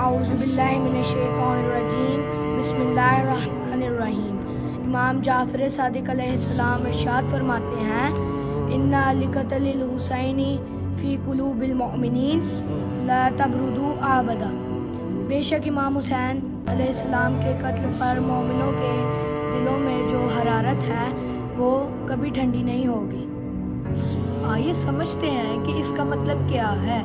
اعوذ باللہ من الشیطان الرجیم بسم اللہ الرحمن الرحیم۔ امام جعفر صادق علیہ السلام ارشاد فرماتے ہیں اِنَّ لِقَتْلِ الْحُسَيْنِ فِي قُلُوبِ الْمُؤْمِنِينَ لَا تَبْرُدُوا أَبَدًا۔ بے شک امام حسین علیہ السلام کے قتل پر مومنوں کے دلوں میں جو حرارت ہے وہ کبھی ٹھنڈی نہیں ہوگی۔ آئیے سمجھتے ہیں کہ اس کا مطلب کیا ہے۔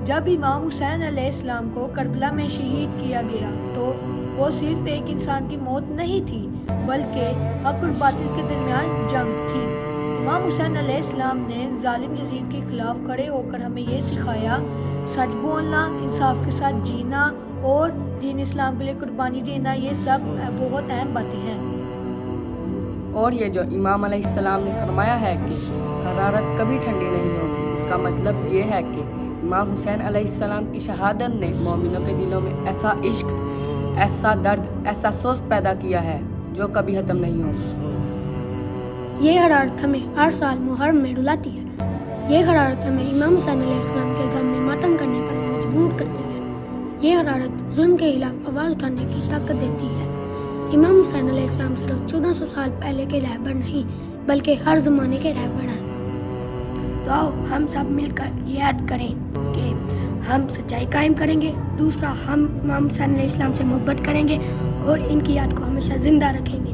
جب امام حسین علیہ السلام کو کربلا میں شہید کیا گیا تو وہ صرف ایک انسان کی موت نہیں تھی بلکہ حق اور باطل کے درمیان جنگ تھی۔ امام حسین علیہ السلام نے ظالم یزید کے خلاف کھڑے ہو کر ہمیں یہ سکھایا، سچ بولنا، انصاف کے ساتھ جینا اور دین اسلام کے لیے قربانی دینا، یہ سب بہت اہم باتیں ہیں۔ اور یہ جو امام علیہ السلام نے فرمایا ہے کہ حرارت کبھی ٹھنڈی نہیں ہوگی، اس کا مطلب یہ ہے کہ امام حسین علیہ السلام کی شہادت نے مومنوں کے دلوں میں ایسا عشق، ایسا درد، ایسا سوز پیدا کیا ہے جو کبھی ختم نہیں ہوگا۔ یہ حرارت ہمیں ہر سال محرم میں رلاتی ہے۔ یہ حرارت ہمیں امام حسین علیہ السلام کے غم میں ماتم کرنے پر مجبور کرتی ہے۔ یہ حرارت ظلم کے خلاف آواز اٹھانے کی طاقت دیتی ہے۔ امام حسین علیہ السلام صرف 1400 سال پہلے کے رہبر نہیں بلکہ ہر زمانے کے رہبر ہیں۔ تو آؤ ہم سب مل کر یہ عہد کریں کہ ہم سچائی قائم کریں گے، دوسرا ہم امام حسین علیہ السلام سے محبت کریں گے اور ان کی یاد کو ہمیشہ زندہ رکھیں گے۔